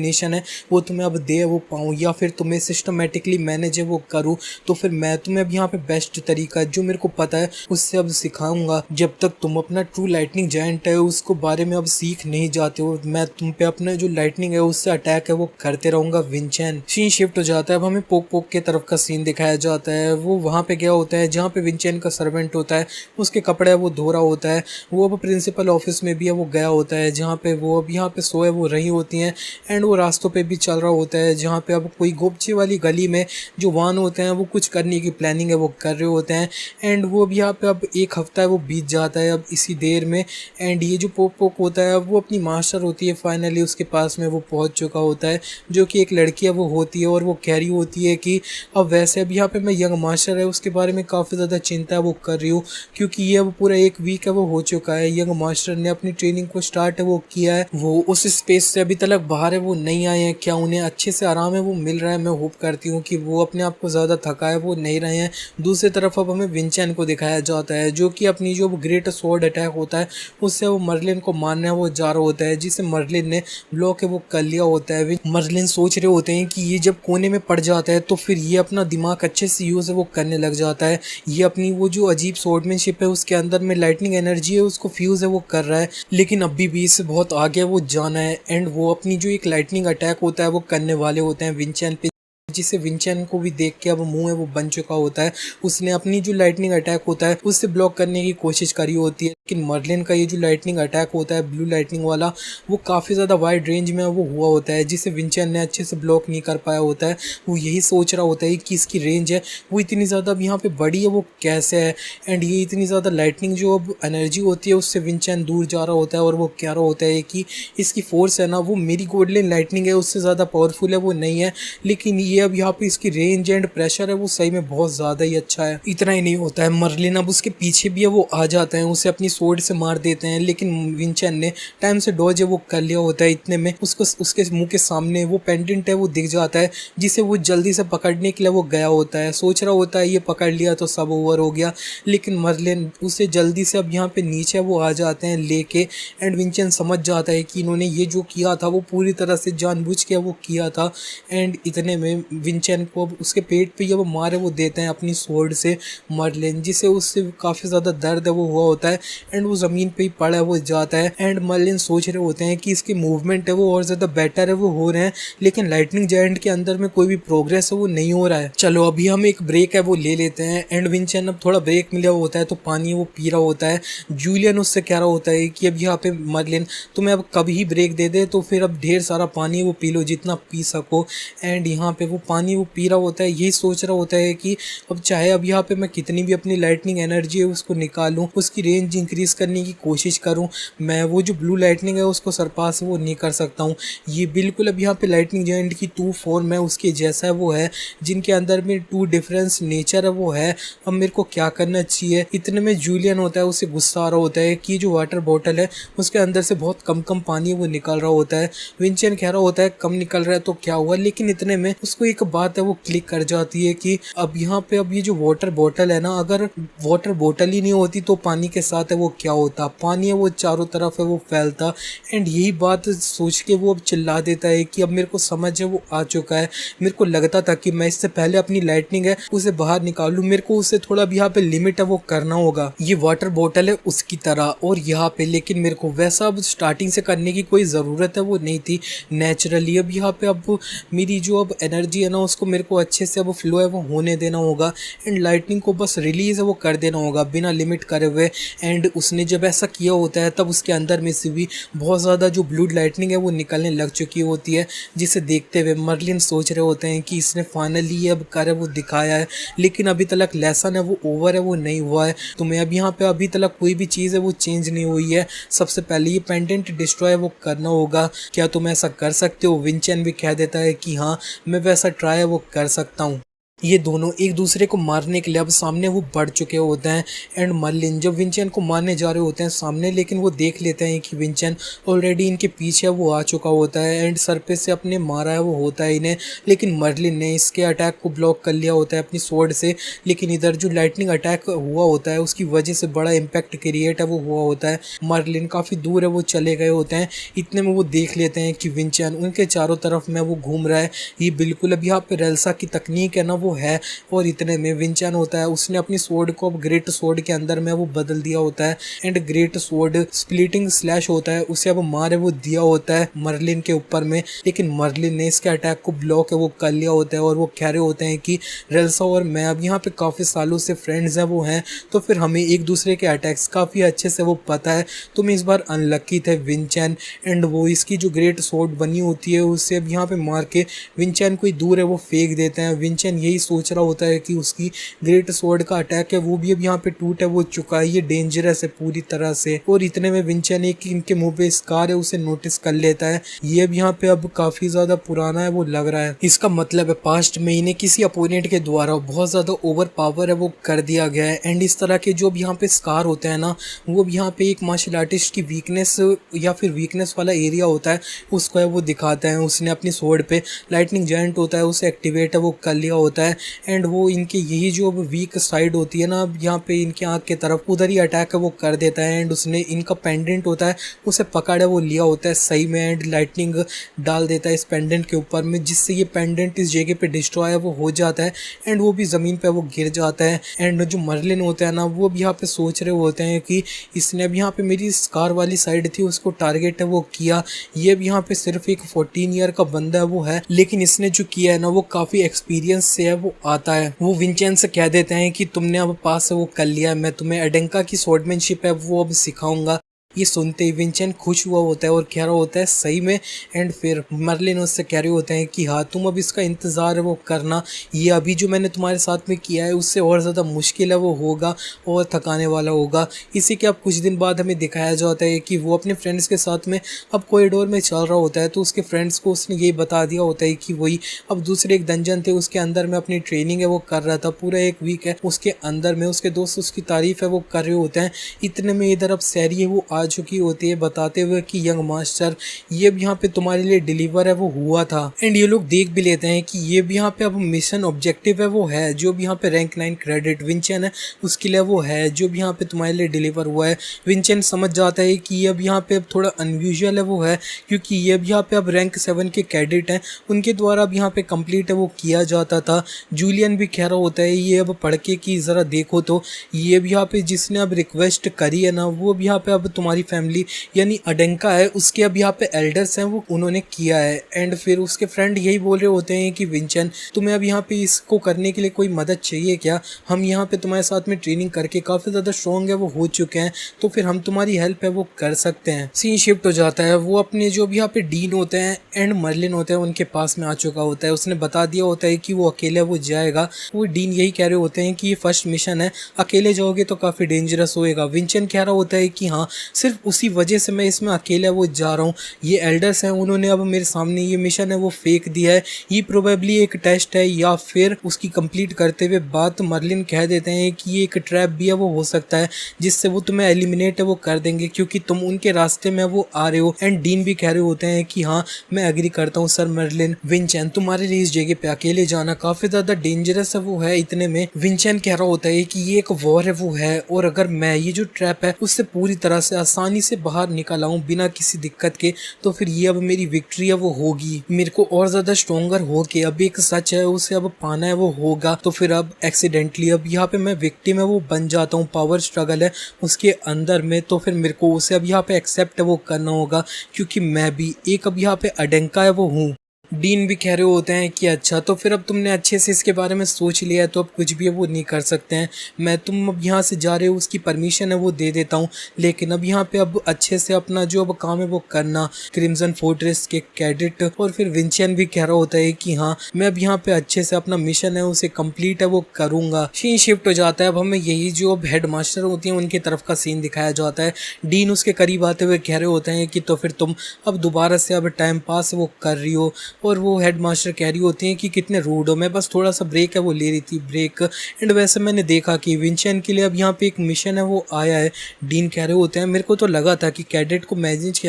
एक्सप्लेनेशन है वो तुम्हें अब दे वो पाऊँ, या फिर तुम्हें सिस्टमेटिकली मैनेज है वो करूँ, तो फिर मैं तुम्हें अब यहाँ पे बेस्ट तरीका जो मेरे को पता है उससे अब सिखाऊंगा। जब तक तुम अपना ट्रू लाइटनिंग जायंट है उसको बारे में अब सीख नहीं जाते हो, मैं तुम पे अपना जो लाइटनिंग है उससे अटैक है वो करते रहूंगा। विंचेन सीन शिफ्ट हो जाता है। अब हमें पोक पोक के तरफ का सीन दिखाया जाता है। वो वहाँ पे गया होता है जहाँ पे विंचेन का सर्वेंट होता है, उसके कपड़े वो धो रहा होता है। वो अब प्रिंसिपल ऑफिस में भी है वो गया होता है जहाँ पे वो अब यहाँ पे सोए वो रही होती हैं, एंड वो रास्तों पे भी चल रहा होता है जहाँ पे अब कोई गोपची वाली गली में जो वाहन होते हैं वो कुछ करने की प्लानिंग है वो कर रहे होते हैं। एंड वो अब यहाँ पे अब एक हफ्ता है वो बीत जाता है अब इसी देर में। एंड ये जो पोक पोक होता है वो अपनी मास्टर होती है फाइनली उसके पास में वो पहुँच चुका होता है, जो कि एक लड़की है वो होती है, और वो कह रही होती है कि अब वैसे अब यहाँ पे मैं यंग मास्टर है उसके बारे में काफ़ी ज़्यादा चिंता है वो कर रही हूँ, क्योंकि ये अब पूरा एक वीक है वो हो चुका है। यंग मास्टर ने अपनी ट्रेनिंग को स्टार्ट है वो किया है, वो उस स्पेस से अभी तक बाहर है वो नहीं आए हैं। क्या उन्हें अच्छे से आराम है वो मिल रहा है? मैं होप करती हूँ कि वो अपने आप को ज़्यादा थका है वो नहीं रहे हैं। दूसरी तरफ अब हमें विंचेन को दिखाया जाता है जो कि अपनी जो ग्रेट स्वॉर्ड अटैक होता है उससे वो मर्लिन को मारने वो जा रहा होता है, जिसे मर्लिन ने ब्लॉक है वो कर लिया होता है। मर्लिन सोच रहे होते हैं कि ये जब कोने में पड़ जाता है तो फिर ये अपना दिमाग अच्छे से यूज़ है वो करने लग जाता है। ये अपनी वो जो अजीब स्वॉर्डमैनशिप है उसके अंदर में लाइटनिंग एनर्जी है उसको फ्यूज़ है वो कर रहा है, लेकिन अभी भी इससे बहुत आगे वो जाना है। एंड वो अपनी जो एक लाइटनिंग अटैक होता है वो करने वाले होते हैं विंचेन पे, जिसे विंचेन को भी देख के अब मुंह है वो बन चुका होता है। उसने अपनी जो लाइटनिंग अटैक होता है उससे ब्लॉक करने की कोशिश करी होती है, लेकिन मर्लिन का ये जो लाइटनिंग अटैक होता है ब्लू लाइटनिंग वाला वो काफ़ी ज़्यादा वाइड रेंज में वो हुआ होता है, जिसे विंचेन ने अच्छे से ब्लॉक नहीं कर पाया होता है। वो यही सोच रहा होता है कि इसकी रेंज है वो इतनी ज़्यादा अब यहाँ पे बड़ी है वो कैसे है, एंड ये इतनी ज़्यादा लाइटनिंग जो अब एनर्जी होती है उससे विंचेन दूर जा रहा होता है, और वो कह रहा होता है कि इसकी फोर्स है ना वो मेरी गोल्डन लाइटनिंग है उससे ज़्यादा पावरफुल है वो नहीं है, लेकिन ये अब यहाँ पे इसकी रेंज एंड प्रेशर है वो सही में बहुत ज़्यादा ही अच्छा है। इतना ही नहीं होता है, मर्लिन अब उसके पीछे भी है वो आ जाते हैं, उसे अपनी स्वॉर्ड से मार देते हैं, लेकिन विंचेन ने टाइम से डॉज है वो कर लिया होता है। इतने में उसको उसके मुंह के सामने वो पेंडेंट है वो दिख जाता है, जिसे वो जल्दी से पकड़ने के लिए वो गया होता है। सोच रहा होता है ये पकड़ लिया तो सब ओवर हो गया, लेकिन मर्लिन उसे जल्दी से अब यहाँ पे नीचे वो आ जाते हैं लेके, एंड विंचेन समझ जाता है कि इन्होंने ये जो किया था वो पूरी तरह से जानबूझ के वो किया था। एंड इतने में विंचेन को अब उसके पेट पे ये वो मारे वो देते हैं अपनी स्वॉर्ड से मर्लिन, जिसे उससे काफ़ी ज़्यादा दर्द है वो हुआ होता है, एंड वो ज़मीन पे ही पड़ा है वो जाता है। एंड मर्लिन सोच रहे होते हैं कि इसकी मूवमेंट है वो और ज़्यादा बेटर है वो हो रहे हैं, लेकिन लाइटनिंग जायंट के अंदर में कोई भी प्रोग्रेस है वो नहीं हो रहा है। चलो अभी हम एक ब्रेक है वो ले लेते हैं। एंड विंचेन अब थोड़ा ब्रेक मिला होता है तो पानी वो पी रहा होता है। जूलियन उससे कह रहा होता है कि अब यहाँ पे मर्लिन तुम्हें अब कभी ब्रेक दे दे तो फिर अब ढेर सारा पानी वो पी लो जितना पी सको। एंड यहाँ पे वो पानी वो पी रहा होता है, यही सोच रहा होता है कि अब चाहे अब यहाँ पे मैं कितनी भी अपनी लाइटनिंग एनर्जी है उसको निकालूं, उसकी रेंज इंक्रीज करने की कोशिश करूं, मैं वो जो ब्लू लाइटनिंग है उसको सरपास वो नहीं कर सकता हूं। ये बिल्कुल अब यहाँ पे लाइटनिंग जायंट की टू फॉर्म है उसके जैसा है वो है, जिनके अंदर में टू डिफरेंस नेचर है वो है। अब मेरे को क्या करना चाहिए? इतने में जूलियन होता है, उसे गुस्सा आ रहा होता है कि जो वाटर बॉटल है उसके अंदर से बहुत कम कम पानी वो निकल रहा होता है। विंचेन कह रहा होता है कम निकल रहा है तो क्या हुआ, लेकिन इतने में उसको एक बात है वो क्लिक कर जाती है कि अब यहाँ पे अब ये जो वाटर बॉटल है ना, अगर वाटर बॉटल ही नहीं होती तो पानी के साथ है वो क्या होता, पानी है वो चारों तरफ है वो फैलता। एंड यही बात सोच के वो अब चिल्ला देता है कि अब मेरे को समझ है वो आ चुका है, मेरे को लगता था कि मैं इससे पहले अपनी लाइटनिंग है उसे बाहर निकालूं, मेरे को उससे थोड़ा भी यहाँ पे लिमिट है वो करना होगा। ये वाटर बॉटल है उसकी तरह और यहाँ पे, लेकिन मेरे को वैसा अब स्टार्टिंग से करने की कोई ज़रूरत है वो नहीं थी। नेचुरली अब यहाँ पे अब मेरी जो अब एनर्जी है ना उसको मेरे को अच्छे से अब फ्लो है वो होने देना होगा, एंड लाइटनिंग को बस रिलीज है वो कर देना होगा बिना लिमिट करे हुए। एंड उसने जब ऐसा किया होता है तब उसके अंदर में से भी बहुत ज़्यादा जो ब्लू लाइटनिंग है वो निकलने लग चुकी होती है, जिसे देखते हुए मर्लिन सोच रहे होते हैं कि इसने फाइनली अब कर वो दिखाया है, लेकिन अभी तक लेसन है वो ओवर है वो नहीं हुआ है। तुम्हें अब यहाँ पे अभी तक कोई भी चीज़ है वो चेंज नहीं हुई है, सबसे पहले ये पेंडेंट डिस्ट्रॉय वो करना होगा। क्या तुम ऐसा कर सकते हो? विंचेन भी कह देता है कि हाँ मैं वैसा ट्राई वो कर सकता हूँ। ये दोनों एक दूसरे को मारने के लिए अब सामने वो बढ़ चुके होते हैं। एंड मर्लिन जब विंचेन को मारने जा रहे होते हैं सामने, लेकिन वो देख लेते हैं कि विंचेन ऑलरेडी इनके पीछे वो आ चुका होता है एंड सर पे से अपने मारा है वो होता है इन्हें, लेकिन मर्लिन ने इसके अटैक को ब्लॉक कर लिया होता है अपनी स्वॉर्ड से। लेकिन इधर जो लाइटनिंग अटैक हुआ होता है उसकी वजह से बड़ा इम्पैक्ट क्रिएट है वो हुआ होता है। मर्लिन काफ़ी दूर है वो चले गए होते हैं। इतने में वो देख लेते हैं कि विंचेन उनके चारों तरफ में वो घूम रहा है। ये बिल्कुल अब यहाँ पे रेल्सा की तकनीक है ना वो है। और इतने में विंचेन होता है उसने अपनी स्वॉर्ड को अब ग्रेट स्वॉर्ड के अंदर में वो बदल दिया होता है and great sword splitting slash होता है उसे अब मारे वो दिया होता है मर्लिन के ऊपर में। लेकिन मर्लिन ने इसके अटैक को ब्लॉक है वो कर लिया होता है और वो कह रहे होते हैं कि रेल्सा और मैं अब यहाँ पे काफ़ी सालों से फ्रेंड्स हैं वो हैं, तो फिर हमें एक दूसरे के अटैक्स काफ़ी अच्छे से वो पता है। तुम इस बार अनलक्की थे विंचेन। एंड वो इसकी जो ग्रेट स्वॉर्ड बनी होती है उससे अब यहाँ पे मार के विंचेन कोई दूर है वो फेंक देते हैं। विंचेन यही सोच रहा होता है कि उसकी ग्रेट स्वॉर्ड का अटैक है वो भी अब यहाँ पे टूट है वो चुका है, ये डेंजरस है पूरी तरह से। और इतने में विंचेन एक इनके मुंह पे स्कार है उसे नोटिस कर लेता है। ये अब यहाँ पे अब काफी ज्यादा पुराना है वो लग रहा है। इसका मतलब है पास्ट में इन्हें किसी अपोनेंट के द्वारा बहुत ज्यादा ओवर पावर है वो कर दिया गया है। एंड इस तरह के जो अब यहाँ पे स्कार होते हैं ना वो अब यहाँ पे एक मार्शल आर्टिस्ट की वीकनेस या फिर वीकनेस वाला एरिया होता है उसको है वो दिखाता है। उसने अपनी स्वॉर्ड पे लाइटनिंग जायंट होता है उसे एक्टिवेट है वो कर लिया होता है। एंड वो इनके यही जो वीक साइड होती है ना यहाँ पे इनके आँख के तरफ उधर ही अटैक है वो कर देता है। एंड उसने इनका पेंडेंट होता है उसे पकड़ा वो लिया होता है सही में एंड लाइटनिंग डाल देता है इस पेंडेंट के ऊपर में, जिससे ये पेंडेंट इस जगह पे डिस्ट्रॉय है वो हो जाता है एंड वो भी ज़मीन पे वो गिर जाता है। एंड जो मर्लिन होता है ना वो भी यहाँ पे सोच रहे होते हैं कि इसने अब यहाँ पे मेरी स्कार वाली साइड थी उसको टारगेट है वो किया। ये भी यहाँ पे सिर्फ एक 14 ईयर का बंदा है वो है, लेकिन इसने जो किया है ना वो काफ़ी एक्सपीरियंस से है वो आता है। वो विंचेन से कह देते हैं कि तुमने अब पास से वो कर लिया, मैं तुम्हें एडेंका की स्वॉर्डमैनशिप है वो अब सिखाऊंगा। ये सुनते ही विंचेन खुश हुआ होता है और कह रहा होता है सही में। एंड फिर मर्लिन उससे कह रहे होते हैं कि हाँ तुम अब इसका इंतज़ार है वो करना, ये अभी जो मैंने तुम्हारे साथ में किया है उससे और ज़्यादा मुश्किल है वो होगा और थकाने वाला होगा। इसी के अब कुछ दिन बाद हमें दिखाया जाता है कि वो अपने फ्रेंड्स के साथ में अब कॉरिडोर में चल रहा होता है, तो उसके फ्रेंड्स को उसने यही बता दिया होता है कि वही अब दूसरे एक डंजन थे उसके अंदर में अपनी ट्रेनिंग है वो कर रहा था पूरा एक वीक है उसके अंदर में। उसके दोस्त उसकी तारीफ है वो कर रहे होते हैं। इतने में इधर अब सैरी है वो आ चुकी होती है बताते हुए कि यंग मास्टर ये भी यहाँ पे तुम्हारे लिए डिलीवर है वो हुआ था। एंड ये लोग देख भी लेते हैं कि ये भी यहाँ पे अब मिशन ऑब्जेक्टिव है वो है, जो भी यहाँ पे रैंक 9 क्रेडिट विंचेन है उसके लिए वो है जो भी यहाँ पे तुम्हारे लिए डिलीवर हुआ है। विंचेन समझ जाता है कि ये अब यहाँ पे अब थोड़ा अनयूजुअल है वो है, क्योंकि ये भी यहाँ पे अब रैंक 7 के कैडेट हैं उनके द्वारा अब यहाँ पे कंप्लीट है वो किया जाता था। जूलियन भी कह रहा होता है ये अब पढ़ के कि ज़रा देखो तो ये भी यहाँ पे जिसने अब रिक्वेस्ट करी है ना वो भी यहाँ पे अब तुम्हारी फैमिली यानी अडेंका है उसके अब यहाँ पे एल्डर्स हैं वो उन्होंने किया है। एंड फिर उसके फ्रेंड यही बोल रहे होते हैं कि विंचेन तुम्हें अब यहाँ पे इसको करने के लिए कोई मदद चाहिए क्या, हम यहाँ पे तुम्हारे साथ में ट्रेनिंग करके काफ़ी ज़्यादा स्ट्रॉन्ग है वो हो चुके हैं, तो फिर हम तुम्हारी हेल्प है वो कर सकते हैं। सीन शिफ्ट हो जाता है, वो अपने जो भी यहाँ पे डीन होते हैं एंड मर्लिन होते हैं उनके पास में आ चुका होता है। उसने बता दिया होता है कि वो अकेले वो जाएगा। वो डीन यही कह रहे होते हैं कि ये फर्स्ट मिशन है, अकेले जाओगे तो काफ़ी डेंजरस होएगा। विंचेन कह रहा होता है कि हाँ सिर्फ उसी वजह से मैं इसमें अकेला वो जा रहा हूँ, ये एल्डर्स हैं उन्होंने अब मेरे सामने ये मिशन है वो फेंक दिया है, ये प्रोबेबली एक टेस्ट है या फिर उसकी कंप्लीट करते हुए बात मर्लिन कह देते हैं कि ये एक ट्रैप भी है वो हो सकता है जिससे वो तुम्हें एलिमिनेट है वो कर देंगे क्योंकि तुम उनके रास्ते में वो आ रहे हो। एंड डीन भी कह रहे होते हैं कि हाँ मैं एग्री करता हूँ सर मर्लिन, विंचेन तुम्हारे लिए इस जगह पे अकेले जाना काफी ज्यादा डेंजरस है वो है। इतने में विंचेन कह रहा होता है कि ये एक वॉर है वो है और अगर मैं ये जो ट्रैप है उससे पूरी तरह से आसानी से बाहर निकल आऊं बिना किसी दिक्कत के तो फिर ये अब मेरी विक्ट्री है वो होगी। मेरे को और ज्यादा स्ट्रोंगर हो के अब एक सच है उसे अब पाना है वो होगा, तो फिर अब एक्सीडेंटली अब यहाँ पे मैं विक्टिम है वो बन जाता हूँ, पावर स्ट्रगल है उसके अंदर में, तो फिर मेरे को उसे अब यहाँ पे एक्सेप्ट है वो करना होगा क्योंकि मैं भी एक अब यहाँ पे अडेंका है वो हूँ। डीन भी कह रहे होते हैं कि अच्छा तो फिर अब तुमने अच्छे से इसके बारे में सोच लिया है तो अब कुछ भी वो नहीं कर सकते हैं, मैं तुम अब यहाँ से जा रहे हो उसकी परमिशन है वो दे देता हूँ, लेकिन अब यहाँ पे अब अच्छे से अपना जो अब काम है वो करना क्रिम्सन फोर्ट्रेस के कैडेट। और फिर विंचेन भी कह रहा होता है कि हाँ मैं अब यहाँ पे अच्छे से अपना मिशन है उसे कंप्लीट है वो करूँगा। सीन शिफ्ट हो जाता है, अब हमें यही जो अब हेड मास्टर होती हैं उनकी तरफ का सीन दिखाया जाता है। डीन उसके करीब आते हुए कह रहे होते हैं कि तो फिर तुम अब दोबारा से अब टाइम पास वो कर रही हो और वो हेडमास्टर कह रही होती हैं कि कितने रूड हो, मैं बस थोड़ा सा ब्रेक है वो ले रही थी ब्रेक। एंड वैसे मैंने देखा कि विंचेन के लिए अब यहाँ पे एक मिशन है वो आया है। डीन कह रहे होते हैं मेरे को तो लगा था कि कैडेट को मैनेज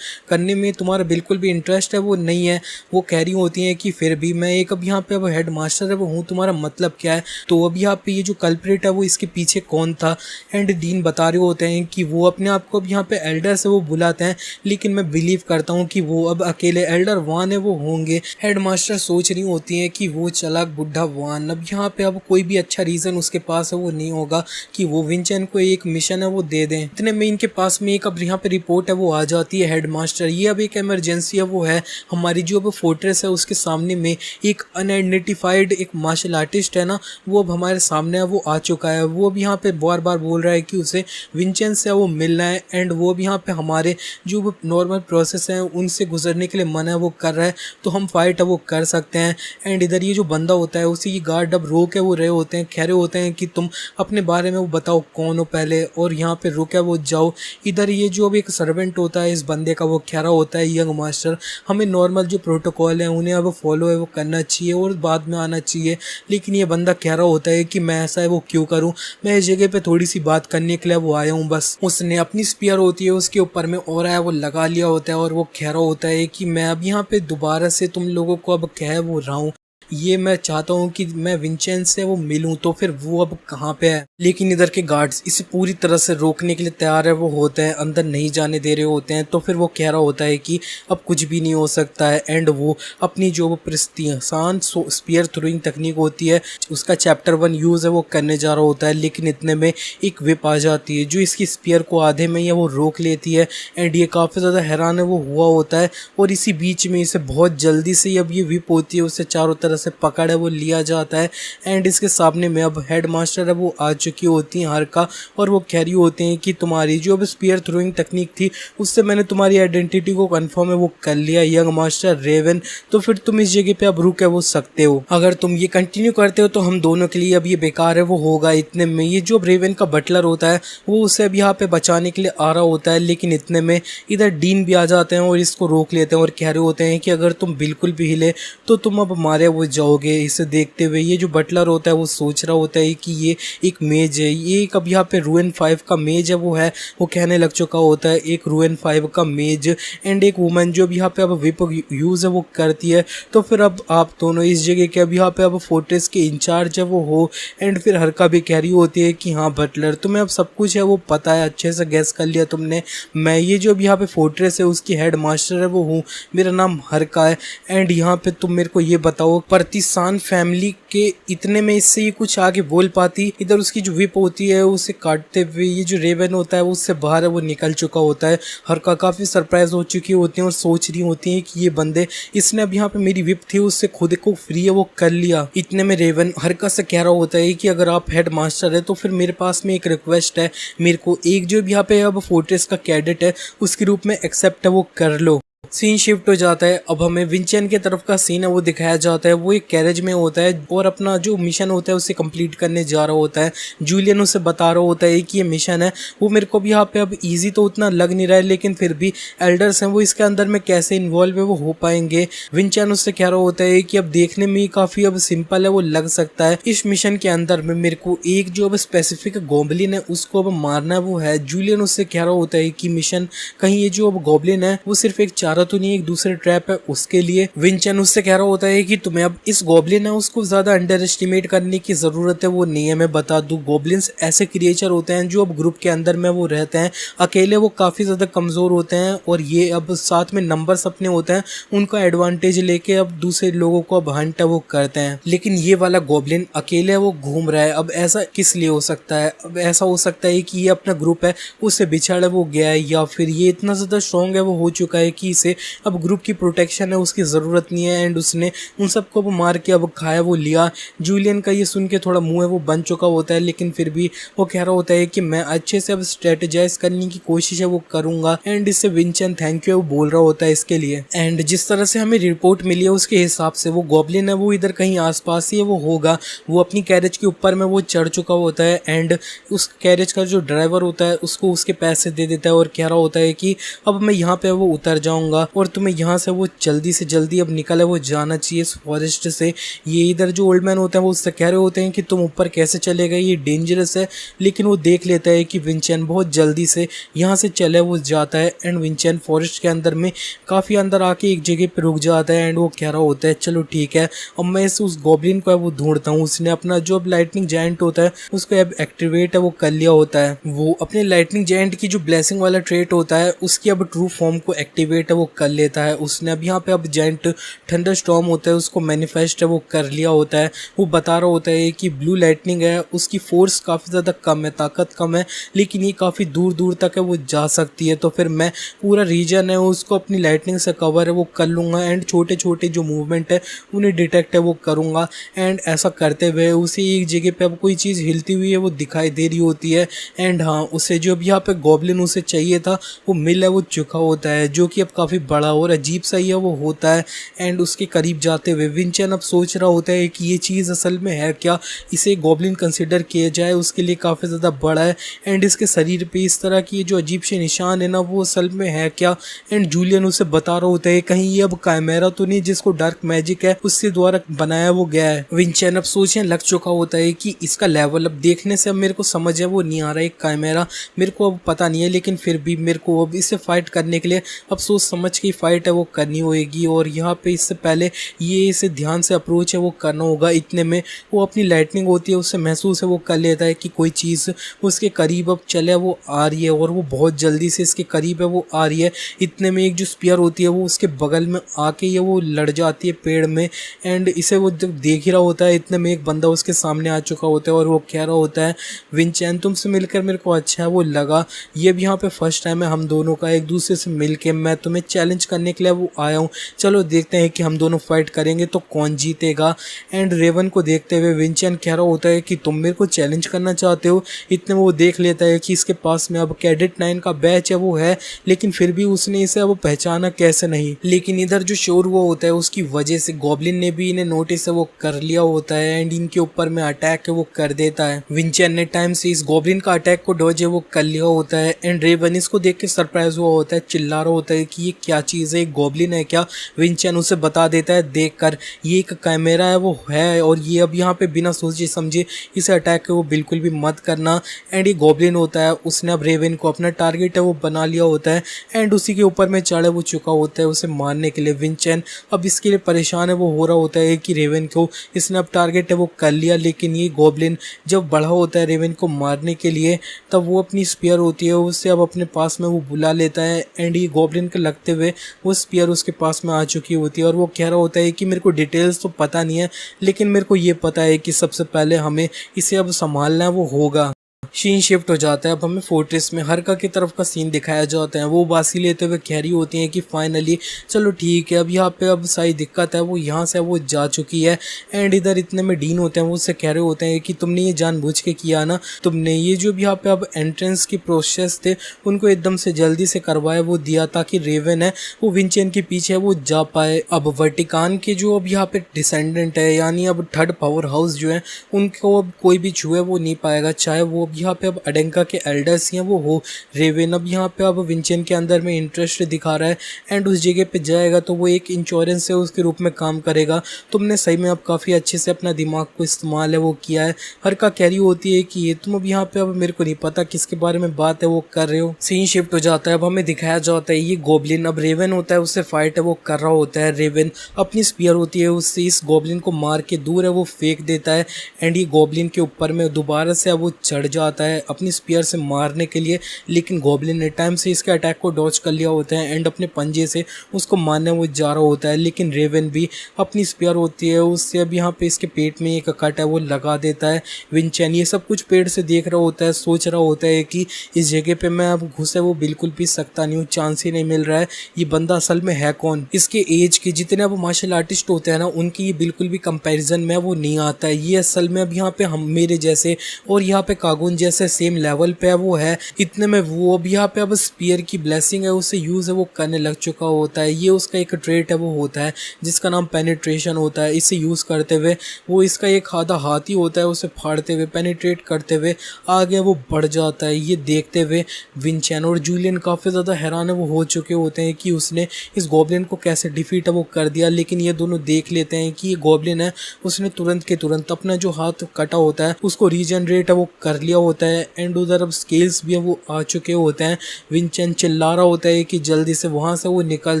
करने में तुम्हारा बिल्कुल भी इंटरेस्ट है वो नहीं है। वो कह रही होती हैं कि फिर भी मैं एक अब यहाँ पे अब हेड मास्टर है वो हूँ, तुम्हारा मतलब क्या है। तो अब यहाँ पे ये जो कल्प्रिट है वो इसके पीछे कौन था। एंड डीन बता रहे होते हैं कि वो अपने आप को अब यहाँ पे एल्डर से वो बुलाते हैं, लेकिन मैं बिलीव करता हूँ कि वो अब अकेले एल्डर वान है वो होंगे। हेड मास्टर सोच रही होती हैं कि वो चालाक बुढ़ा वान अब यहाँ पे अब कोई भी अच्छा रीजन उसके पास है वो नहीं होगा कि वो विंचेन को एक मिशन है वो दे दें। इतने में इनके पास में एक अब यहाँ पे रिपोर्ट है वो आ जाती है। हेडमास्टर ये अब एक इमरजेंसी है वो है, हमारी जो अब फोर्ट्रेस है उसके सामने में एक अनआइडेंटिफाइड एक मार्शल आर्टिस्ट है ना, वो अब हमारे सामने है वो आ चुका है। वो अब यहाँ पे बार बार बोल रहा है कि उसे विंचेन से वो मिलना है। एंड वो अब यहाँ पे हमारे जो नॉर्मल प्रोसेस हैं उनसे गुजरने के लिए मना है वो कर रहा है, तो हम फाइट है वो कर सकते हैं। एंड इधर ये जो बंदा होता है उसी की गार्ड अब रोक है वो रहे होते हैं, कह रहे होते हैं कि तुम अपने बारे में वो बताओ कौन हो पहले, और यहाँ पे रुक है वो जाओ। इधर ये जो अब एक सर्वेंट होता है इस बंदे का वो कह रहा होता है यंग मास्टर हमें नॉर्मल जो प्रोटोकॉल है उन्हें अब फॉलो है वो करना चाहिए और बाद में आना चाहिए। लेकिन ये बंदा कह रहा होता है कि मैं ऐसा है वो क्यों करूं, मैं इस जगह पे थोड़ी सी बात करने के लिए वो आया हूं बस। उसने अपनी स्पीयर होती है उसके ऊपर में और है वो लगा लिया होता है और वो कह रहा होता है कि मैं अब यहाँ पे दोबारा से तुम लोगों को अब कह वो रहा हूँ, ये मैं चाहता हूँ कि मैं विंचेन से वो मिलूं, तो फिर वो अब कहाँ पे है। लेकिन इधर के गार्ड्स इसे पूरी तरह से रोकने के लिए तैयार है वो होते हैं, अंदर नहीं जाने दे रहे होते हैं। तो फिर वो कह रहा होता है कि अब कुछ भी नहीं हो सकता है। एंड वो अपनी जो प्रस्तान स्पीयर थ्रोइंग तकनीक होती है उसका चैप्टर 1 यूज़ है वो करने जा रहा होता है, लेकिन इतने में एक विप आ जाती है जो इसकी स्पीयर को आधे में ही वो रोक लेती है। एंड ये काफ़ी ज़्यादा हैरान है वो हुआ होता है, और इसी बीच में इसे बहुत जल्दी से अब ये विप होती है उसे चारों तरफ से पकड़ है वो लिया जाता है। एंड इसके सामने में अब हेड मास्टर है वो आ चुकी होती हैं हरका, और वो कह रही होती हैं कि तुम्हारी जो अब स्पीयर थ्रोइंग तकनीक थी उससे मैंने तुम्हारी आइडेंटिटी को कंफर्म है वो कर लिया यंग मास्टर रेवन, तो फिर तुम इस जगह पे अब रुक है वो सकते हो। अगर तुम ये कंटिन्यू करते हो तो हम दोनों के लिए अब ये बेकार है वो होगा। इतने में ये जो रेवन का बटलर होता है वो उसे अब यहाँ पे बचाने के लिए आ रहा होता है, लेकिन इतने में इधर डीन भी आ जाते हैं और इसको रोक लेते हैं और कह रहे होते हैं कि अगर तुम बिल्कुल भी हिले तो तुम अब मारे वो जाओगे। इसे देखते हुए ये जो बटलर होता है वो सोच रहा होता है कि ये एक मेज है, ये एक अब यहाँ पे रूएन 5 का मेज है वो कहने लग चुका होता है एक रूएन 5 का मेज। एंड एक वुमन जो अब यहाँ पे अब विप यूज है वो करती है। तो फिर अब आप दोनों इस जगह के अब यहाँ पे अब फोर्ट्रेस के इंचार्ज है वो हो। एंड फिर हरका भी कह रही होती है कि हाँ बटलर तुम्हें अब सब कुछ है वो पता है, अच्छे से गैस कर लिया तुमने, मैं ये जो अब यहाँ पे फोर्ट्रेस है उसकी हेड मास्टर है वो हूँ, मेरा नाम हरका है। एंड यहाँ पे तुम मेरे को ये बताओ प्रतिसान फैमिली के इतने में इससे ये कुछ आगे बोल पाती। इधर उसकी जो विप होती है उसे काटते हुए ये जो रेवन होता है वो उससे बाहर है वो निकल चुका होता है। हरका काफी सरप्राइज हो चुकी होती है और सोच रही होती है कि ये बंदे इसने अब यहाँ पे मेरी विप थी उससे खुद को फ्री है वो कर लिया। इतने में रेवन हरका से कह रहा होता है कि अगर आप हेड मास्टर है तो फिर मेरे पास में एक रिक्वेस्ट है, मेरे को एक जो यहाँ पे अब फोर्ट्रेस का कैडेट है उसके रूप में एक्सेप्ट है वो कर लो। सीन शिफ्ट हो जाता है, अब हमें विंचेन के तरफ का सीन है वो दिखाया जाता है। वो एक कैरेज में होता है और अपना जो मिशन होता है उसे कंप्लीट करने जा रहा होता है। जूलियन उसे बता रहा होता है कि ये मिशन है वो मेरे को भी यहाँ पे अब इजी तो उतना लग नहीं रहा है, लेकिन फिर भी एल्डर्स हैं वो इसके अंदर में कैसे इन्वॉल्व है वो हो पाएंगे। विंचेन उससे कह रहा होता है कि अब देखने में काफी अब सिंपल है वो लग सकता है। इस मिशन के अंदर में मेरे को एक जो अब स्पेसिफिक गॉब्लिन है उसको अब मारना वो है। जूलियन उससे कह रहा होता है कि मिशन कहीं ये जो अब गॉब्लिन है वो सिर्फ एक चारा तो नहीं एक दूसरे ट्रैप है उसके लिए। विंचेन उससे कह रहा होता है कि तुम्हें अब इस गॉब्लिन है उसको ज्यादा अंडर एस्टिमेट करने की जरूरत है वो नहीं है। मैं बता दूं गॉब्लिन्स ऐसे क्रिएचर होते हैं जो अब ग्रुप के अंदर में वो रहते हैं, अकेले वो काफी ज्यादा कमजोर होते हैं और ये अब साथ में नंबर्स अपने होते हैं उनका एडवांटेज लेके अब दूसरे लोगों को अब हंट वो करते हैं। लेकिन ये वाला गॉब्लिन अकेले वो घूम रहा है, अब ऐसा किस लिए हो सकता है? अब ऐसा हो सकता है कि ये अपना ग्रुप है उससे बिछड़ वो गया है, या फिर ये इतना ज्यादा स्ट्रॉन्ग है वो हो चुका है कि इसे अब ग्रुप की प्रोटेक्शन है उसकी ज़रूरत नहीं है एंड उसने उन सबको वो मार के अब खाया वो लिया। जूलियन का ये सुन के थोड़ा मुंह है वो बन चुका होता है, लेकिन फिर भी वो कह रहा होता है कि मैं अच्छे से अब स्ट्रेटेजाइज करने की कोशिश है वो करूंगा। एंड इससे विंचेन थैंक यू वो बोल रहा होता है इसके लिए। एंड जिस तरह से हमें रिपोर्ट मिली है उसके हिसाब से वो गॉब्लिन है वो इधर कहीं आसपास ही है वो होगा। वो अपनी कैरेज के ऊपर में वो चढ़ चुका होता है एंड उस कैरेज का जो ड्राइवर होता है उसको उसके पैसे दे देता है और कह रहा होता है कि अब मैं यहाँ पे वो उतर जाऊंगा होगा और तुम्हें यहाँ से वो जल्दी से जल्दी अब निकल वो जाना चाहिए इस फॉरेस्ट से। ये इधर जो ओल्ड मैन होते हैं वो उससे कह रहे होते हैं कि तुम ऊपर कैसे चले गए, ये डेंजरस है, लेकिन वो देख लेता है कि विंचेन बहुत जल्दी से यहाँ से चले वो जाता है एंड विंचेन फॉरेस्ट के अंदर में काफ़ी अंदर आके एक जगह पे रुक जाता है एंड वो कह रहा होता है चलो ठीक है अब मैं उस गॉब्लिन को है वो ढूंढता हूँ। उसने अपना जो अब लाइटनिंग जायंट होता है उसको अब एक्टिवेट है वो कर लिया होता है। वो अपने लाइटनिंग जायंट की जो ब्लेसिंग वाला ट्रेट होता है उसकी अब ट्रू फॉर्म को एक्टिवेट है वो कर लेता है। उसने अब यहाँ पे अब जायंट थंडर स्टॉर्म होता है उसको मैनिफेस्ट है वो कर लिया होता है। वो बता रहा होता है कि ब्लू लाइटनिंग है उसकी फोर्स काफ़ी ज़्यादा कम है, ताकत कम है, लेकिन ये काफ़ी दूर दूर तक है वो जा सकती है। तो फिर मैं पूरा रीजन है उसको अपनी लाइटनिंग से कवर है वो कर लूँगा एंड छोटे छोटे जो मूवमेंट है उन्हें डिटेक्ट है वो करूँगा। एंड ऐसा करते हुए उसे एक जगह पे अब कोई चीज़ हिलती हुई है वो दिखाई दे रही होती है एंड हाँ उसे जो अब यहाँ पे गॉब्लिन उसे चाहिए था वो मिल है वो चुका होता है, जो कि अब काफ़ी बड़ा और अजीब सा ही है वो होता है। एंड उसके करीब जाते हुए विंचेन अब सोच रहा होता है कि ये चीज़ असल में है क्या, इसे गॉब्लिन कंसिडर किया जाए उसके लिए काफ़ी ज़्यादा बड़ा है एंड इसके शरीर पे इस तरह की जो अजीब से निशान है ना वो असल में है क्या। एंड जूलियन उसे बता रहा होता है कहीं ये अब कायमेरा तो नहीं जिसको डार्क मैजिक है उससे द्वारा बनाया वो गया है। विंचेन अब सोचने लग चुका होता है कि इसका लेवल अब देखने से अब मेरे को समझ है वो नहीं आ रहा है कायमेरा, मेरे को अब पता नहीं है, लेकिन फिर भी मेरे को अब इससे फाइट करने के लिए अब सोच समझ के फाइट है वो करनी होगी और यहाँ पे इससे पहले ये इसे ध्यान से अप्रोच है वो करना होगा। इतने में वो अपनी लाइटनिंग होती है उससे महसूस है वो कर लेता है कि कोई चीज़ उसके करीब अब चले वो आ रही है और वो बहुत जल्दी से इसके करीब है वो आ रही है। इतने में एक जो स्पीयर होती है वो उसके बगल में आके ये वो लड़ जाती है पेड़ में एंड इसे वो जब देख ही रहा होता है इतने में एक बंदा उसके सामने आ चुका होता है और वो कह रहा होता है विंचेन तुमसे मिलकर मेरे को अच्छा है वो लगा, ये भी यहाँ पे फर्स्ट टाइम है हम दोनों का एक दूसरे से मिल के, मैं तुम्हें चैलेंज करने के लिए वो आया हूँ, चलो देखते हैं कि हम दोनों फाइट करेंगे तो कौन जीतेगा। एंड रेवन को देखते हुए विंचेन कह रहा होता है कि तुम मेरे को चैलेंज करना चाहते हो। इतने वो देख लेता है कि इसके पास में अब कैडेट 9 का बैच है वो है, लेकिन फिर भी उसने इसे अब पहचाना कैसे नहीं। लेकिन इधर जो शोर हुआ होता है उसकी वजह से गॉब्लिन ने भी इन्हें नोटिस है वो कर लिया होता है एंड इनके ऊपर में अटैक है वो कर देता है। विंचेन ने टाइम से इस गॉब्लिन का अटैक को डॉज है वो कर लिया होता है एंड रेवन इसको देख के सरप्राइज हुआ होता है, चिल्ला रहा होता है कि ये क्या चीज़ है, गॉब्लिन है क्या। विंचेन उसे बता देता है देखकर ये एक कैमरा है वो है और ये अब यहाँ पे बिना सोचे समझे इसे अटैक है वो बिल्कुल भी मत करना। एंड ये गॉब्लिन होता है उसने अब रेवन को अपना टारगेट है वो बना लिया होता है एंड उसी के ऊपर में चढ़े वो चुका होता है उसे मारने के लिए। विंचेन अब इसके लिए परेशान है वो हो रहा होता है कि रेवन को इसने अब टारगेट है वो कर लिया, लेकिन ये गॉब्लिन जब बढ़ा होता है रेवन को मारने के लिए तब वो अपनी स्पीयर होती है उससे अब अपने पास में वो बुला लेता है एंड ये गॉब्लिन के लगते हुए वो स्पीयर उसके पास में आ चुकी होती है और वो कह रहा होता है कि मेरे को डिटेल्स तो पता नहीं है, लेकिन मेरे को ये पता है कि सबसे पहले हमें इसे अब संभालना है वो होगा। सीन शिफ्ट हो जाता है, अब हमें फोर्ट्रेस में हरका की तरफ का सीन दिखाया जाता है। वो बासी लेते हुए कह रही होती हैं कि फाइनली चलो ठीक है अब यहाँ पे अब सही दिक्कत है वो यहाँ से वो जा चुकी है। एंड इधर इतने में डीन होते हैं वो उससे कह रहे होते हैं कि तुमने ये जानबूझ के किया ना, तुमने ये जो भी यहाँ पे अब एंट्रेंस की प्रोसेस थे उनको एकदम से जल्दी से करवाया वो दिया ताकि रेवन है वो विंचेन के पीछे वो जा पाए। अब वर्टिकान के जो अब यहाँ पे डिसेंडेंट है यानी अब थर्ड पावर हाउस जो है उनको अब कोई भी छुए वो नहीं पाएगा, चाहे वो यहाँ पे अब अडेंका के एल्डर्स हैं वो हो। रेवन अब यहाँ पे अब विंचेन के अंदर में इंटरेस्ट दिखा रहा है एंड उस जगह पे जाएगा तो वो एक इंश्योरेंस है उसके रूप में काम करेगा। तुमने सही में अब काफ़ी अच्छे से अपना दिमाग को इस्तेमाल है वो किया है। हरका कैरी होती है कि ये तुम अब यहाँ पे अब मेरे को नहीं पता किसके बारे में बात है वो कर रहे हो। सीन शिफ्ट हो जाता है, अब हमें दिखाया जाता है ये गॉब्लिन अब रेवन होता है उससे फाइट है वो कर रहा होता है। रेवन अपनी स्पीयर होती है उससे इस गॉब्लिन को मार के दूर है वो फेंक देता है एंड ये गॉब्लिन के ऊपर में दोबारा से अब वो चढ़ जाता है अपनी स्पीयर से मारने के लिए, लेकिन गॉब्लिन ने टाइम से इसके अटैक को डॉज कर लिया होता है एंड अपने पंजे से उसको मारने वो जा रहा होता है। लेकिन रेवन भी अपनी स्पीयर होती है उससे अब यहाँ पे इसके पेट में एक कट है वो लगा देता है। विंचेन ये सब कुछ पेड़ से देख रहा होता है, सोच रहा होता है कि इस जगह पे मैं अब घुस है वो बिल्कुल भी सकता नहीं हूँ, चांस ही नहीं मिल रहा है, ये बंदा असल में है कौन। इसके एज के जितने अब मार्शल आर्टिस्ट होते हैं ना उनकी ये बिल्कुल भी कंपैरिजन में वो नहीं आता है। ये असल में अब यहाँ पे हम मेरे जैसे और यहाँ पे कागुन जैसे सेम लेवल पे वो है। इतने में वो अब यहाँ पे अब स्पीयर की ब्लेसिंग है उसे यूज है वो करने लग चुका होता है। ये उसका एक ट्रेट है वो होता है जिसका नाम पेनिट्रेशन होता है। इसे यूज करते हुए वो इसका एक आधा हाथी होता है उसे फाड़ते हुए पेनिट्रेट करते हुए आगे वो बढ़ जाता है। ये देखते हुए विंचेन और जूलियन काफी ज्यादा हैरान है वो हो चुके होते हैं कि उसने इस गॉब्लिन को कैसे डिफीट है वो कर दिया। लेकिन ये दोनों देख लेते हैं कि ये गॉब्लिन है उसने तुरंत के तुरंत अपना जो हाथ कटा होता है उसको रीजनरेट है वो कर लिया होता है। एंड उधर अब स्केल्स भी है वो आ चुके होते हैं। विंचेन चिल्ला रहा होता है कि जल्दी से वहां से वो निकल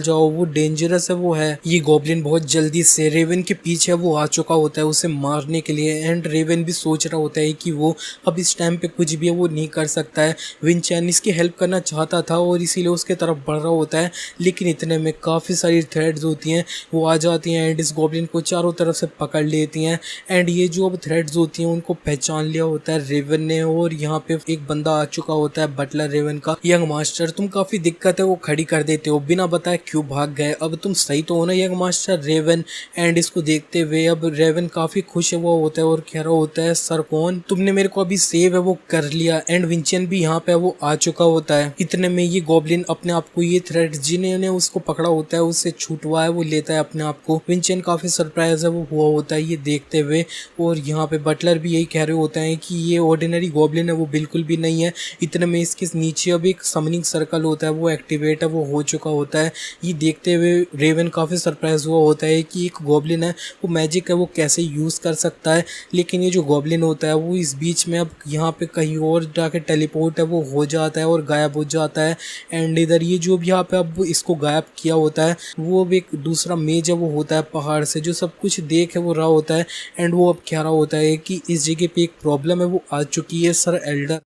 जाओ, वो डेंजरस है वो है। ये गॉब्लिन बहुत जल्दी से रेवन के पीछे वो आ चुका होता है उसे मारने के लिए। एंड रेवन भी सोच रहा होता है कि वो अब इस टाइम पे कुछ भी है वो नहीं कर सकता है। विंचेन इसकी हेल्प करना चाहता था और इसीलिए उसके तरफ बढ़ रहा होता है। लेकिन इतने में काफी सारी थ्रेड्स होती हैं वो आ जाती हैं एंड इस गॉब्लिन को चारों तरफ से पकड़ लेती हैं। एंड ये जो अब थ्रेड्स होती हैं उनको पहचान लिया होता है रेवन ने। और यहाँ पे एक बंदा आ चुका होता है बटलर रेवन का। यंग मास्टर तुम काफी दिक्कत है वो खड़ी कर देते हो, बिना बताए क्यों भाग गए, अब तुम सही तो हो ना यंग मास्टर रेवन। एंड इसको देखते हुए अब रेवन काफी खुश है वो होता है और कह रहा होता है सर कौन, तुमने मेरे को अभी सेव है वो कर लिया। एंड विंचेन भी यहाँ पे वो आ चुका होता है। इतने में ये गॉब्लिन अपने आप को ये थ्रेड जिन्होंने उसको पकड़ा होता है उससे छूटवा है वो लेता है अपने आप को। विंचेन काफी सरप्राइज है वो हुआ होता है ये देखते हुए। और यहाँ पे बटलर भी यही कह रहे होता है कि ये ऑर्डिनरी गॉब्लिन है वो बिल्कुल भी नहीं है। इतने में इसके नीचे अब एक समनिंग सर्कल होता है वो एक्टिवेट है वो हो चुका होता है। ये देखते हुए रेवन काफी सरप्राइज हुआ होता है कि एक गॉब्लिन है वो मैजिक है वो कैसे यूज कर सकता है। लेकिन ये जो गॉब्लिन होता है वो इस बीच में अब यहाँ पे कहीं और जाके टेलीपोर्ट है वो हो जाता है और गायब हो जाता है। एंड इधर ये जो भी यहाँ पे अब इसको गायब किया होता है वो अब एक दूसरा मेज है वो होता है पहाड़ से जो सब कुछ देख है वो रहा होता है। एंड वो अब कह रहा होता है कि इस जगह पे एक प्रॉब्लम है वो आ चुकी है सर एल्डर।